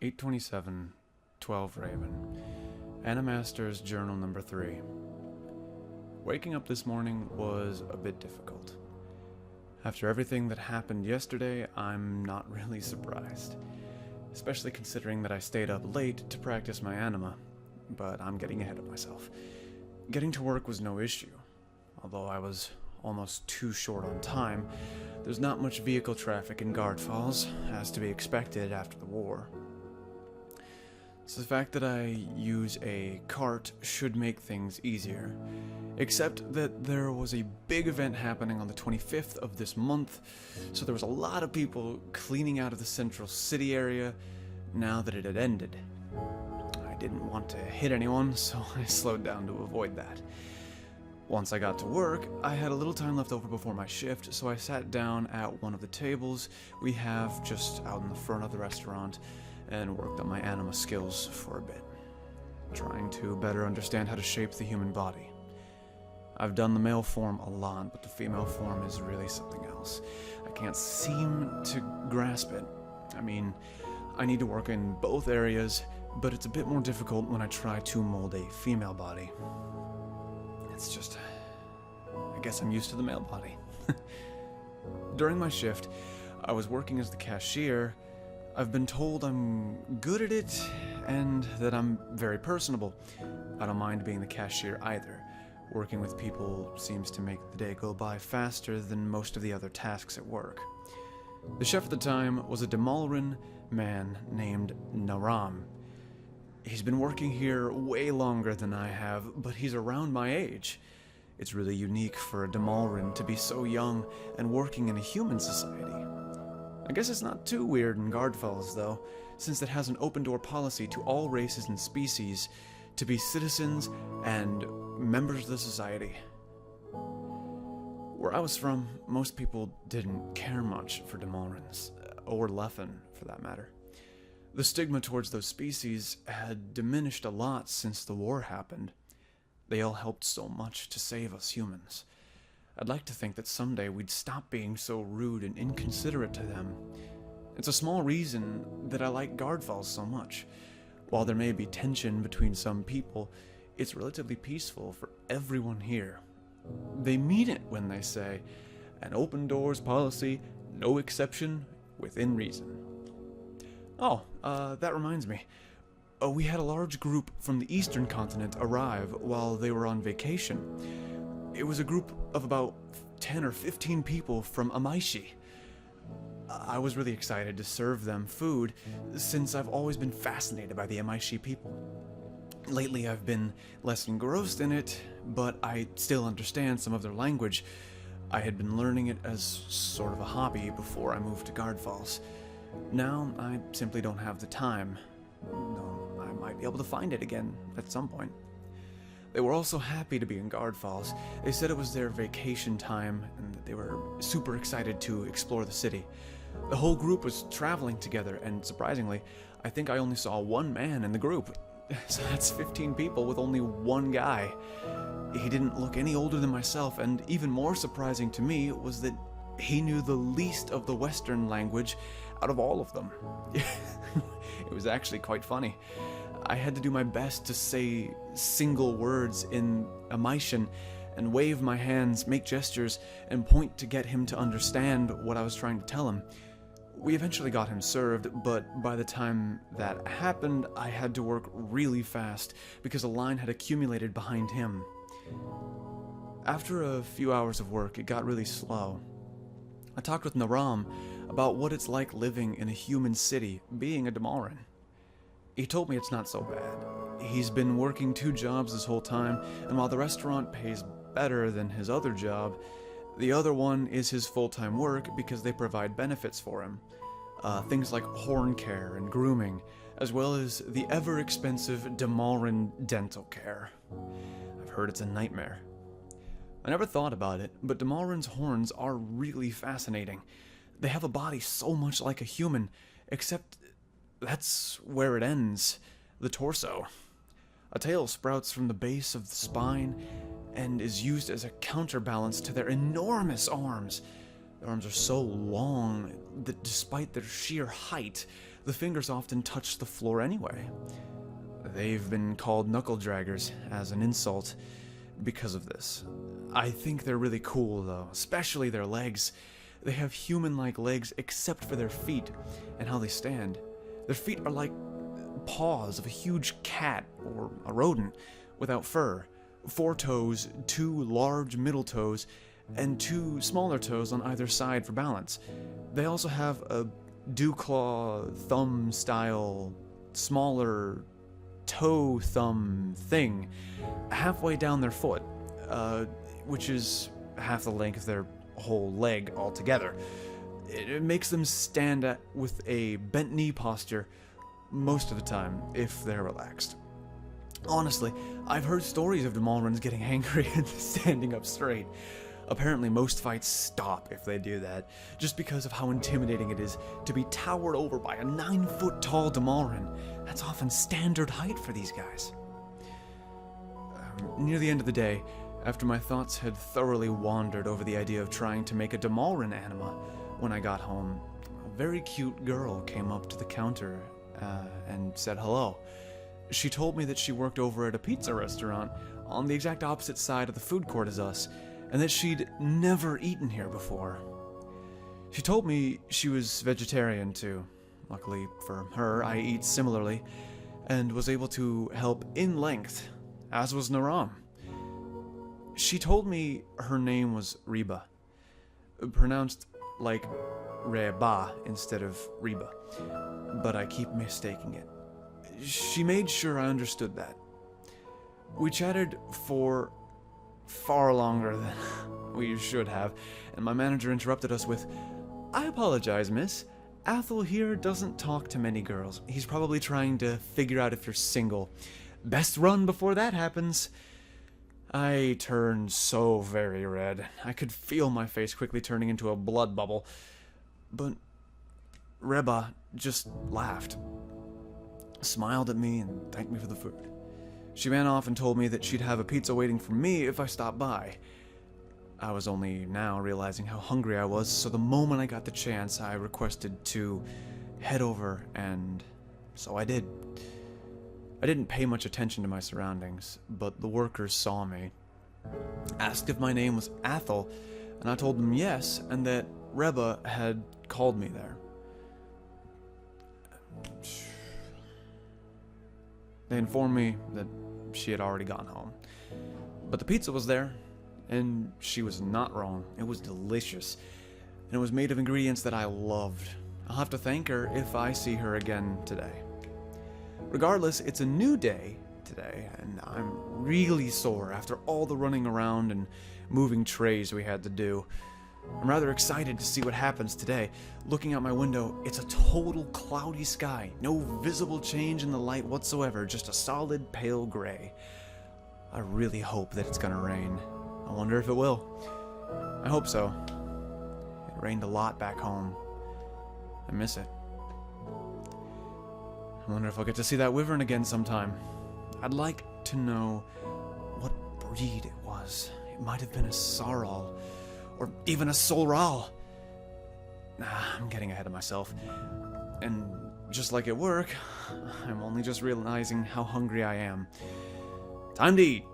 827-12 Raven. Animaster's journal number 3. Waking up this morning was a bit difficult. After everything that happened yesterday, I'm not really surprised. Especially considering that I stayed up late to practice my anima. But I'm getting ahead of myself. Getting to work was no issue. Although I was almost too short on time, there's not much vehicle traffic in Guard Falls, as to be expected after the war. So the fact that I use a cart should make things easier. Except that there was a big event happening on the 25th of this month, so there was a lot of people cleaning out of the central city area now that it had ended. I didn't want to hit anyone, so I slowed down to avoid that. Once I got to work, I had a little time left over before my shift, so I sat down at one of the tables we have just out in the front of the restaurant and worked on my anima skills for a bit, trying to better understand how to shape the human body. I've done the male form a lot, but the female form is really something else. I can't seem to grasp it. I mean, I need to work in both areas, but it's a bit more difficult when I try to mold a female body. It's just, I guess I'm used to the male body. During my shift, I was working as the cashier. I've been told I'm good at it, and that I'm very personable. I don't mind being the cashier either. Working with people seems to make the day go by faster than most of the other tasks at work. The chef at the time was a Demalran man named Naram. He's been working here way longer than I have, but he's around my age. It's really unique for a Demalran to be so young and working in a human society. I guess it's not too weird in Guard Falls, though, since it has an open-door policy to all races and species to be citizens and members of the society. Where I was from, most people didn't care much for Demalrans, or Leffen, for that matter. The stigma towards those species had diminished a lot since the war happened. They all helped so much to save us humans. I'd like to think that someday we'd stop being so rude and inconsiderate to them. It's a small reason that I like Guard Falls so much. While there may be tension between some people, it's relatively peaceful for everyone here. They mean it when they say, an open doors policy, no exception, within reason. Oh, that reminds me. We had a large group from the eastern continent arrive while they were on vacation. It was a group of about 10 or 15 people from Amaishi. I was really excited to serve them food, since I've always been fascinated by the Amaishi people. Lately I've been less engrossed in it, but I still understand some of their language. I had been learning it as sort of a hobby before I moved to Guard Falls. Now, I simply don't have the time, though I might be able to find it again at some point. They were also happy to be in Guard Falls. They said it was their vacation time, and that they were super excited to explore the city. The whole group was traveling together, and surprisingly, I think I only saw one man in the group. So that's 15 people with only one guy. He didn't look any older than myself, and even more surprising to me was that he knew the least of the Western language out of all of them. It was actually quite funny. I had to do my best to say single words in Amaishan and wave my hands, make gestures, and point to get him to understand what I was trying to tell him. We eventually got him served, but by the time that happened, I had to work really fast because a line had accumulated behind him. After a few hours of work, it got really slow. I talked with Naram about what it's like living in a human city, being a Demalran. He told me it's not so bad. He's been working 2 jobs this whole time, and while the restaurant pays better than his other job, the other one is his full-time work because they provide benefits for him. Things like horn care and grooming, as well as the ever-expensive Demalran dental care. I've heard it's a nightmare. I never thought about it, but Demalran's horns are really fascinating. They have a body so much like a human, except that's where it ends, the torso. A tail sprouts from the base of the spine and is used as a counterbalance to their enormous arms. Their arms are so long that despite their sheer height, the fingers often touch the floor anyway. They've been called knuckle draggers as an insult because of this. I think they're really cool though, especially their legs. They have human-like legs except for their feet and how they stand. Their feet are like paws of a huge cat or a rodent without fur. 4 toes, 2 large middle toes, and 2 smaller toes on either side for balance. They also have a dew-claw thumb-style, smaller toe thumb thing halfway down their foot, which is half the length of their whole leg altogether. It makes them stand with a bent knee posture most of the time if they're relaxed. Honestly, I've heard stories of Demolrans getting angry and standing up straight. Apparently most fights stop if they do that, just because of how intimidating it is to be towered over by a 9-foot tall Demolran. That's often standard height for these guys. Near the end of the day, after my thoughts had thoroughly wandered over the idea of trying to make a Demolran anima, when I got home, a very cute girl came up to the counter and said hello. She told me that she worked over at a pizza restaurant on the exact opposite side of the food court as us, and that she'd never eaten here before. She told me she was vegetarian too. Luckily for her, I eat similarly, and was able to help in length, as was Naram. She told me her name was Reba, pronounced like Reba instead of Reba, but I keep mistaking it. She made sure I understood that. We chatted for far longer than we should have, and my manager interrupted us with, "I apologize, miss. Athel here doesn't talk to many girls. He's probably trying to figure out if you're single. Best run before that happens." I turned so very red. I could feel my face quickly turning into a blood bubble. But Reba just laughed, smiled at me, and thanked me for the food. She ran off and told me that she'd have a pizza waiting for me if I stopped by. I was only now realizing how hungry I was, so the moment I got the chance, I requested to head over, and so I did. I didn't pay much attention to my surroundings, but the workers saw me, asked if my name was Athel, and I told them yes, and that Reba had called me there. They informed me that she had already gone home, but the pizza was there, and she was not wrong. It was delicious, and it was made of ingredients that I loved. I'll have to thank her if I see her again today. Regardless, it's a new day today, and I'm really sore after all the running around and moving trays we had to do. I'm rather excited to see what happens today. Looking out my window, it's a total cloudy sky. No visible change in the light whatsoever, just a solid pale gray. I really hope that it's gonna rain. I wonder if it will. I hope so. It rained a lot back home. I miss it. I wonder if I'll get to see that wyvern again sometime. I'd like to know what breed it was. It might have been a Sarral, or even a Solral. I'm getting ahead of myself. And just like at work, I'm only just realizing how hungry I am. Time to eat.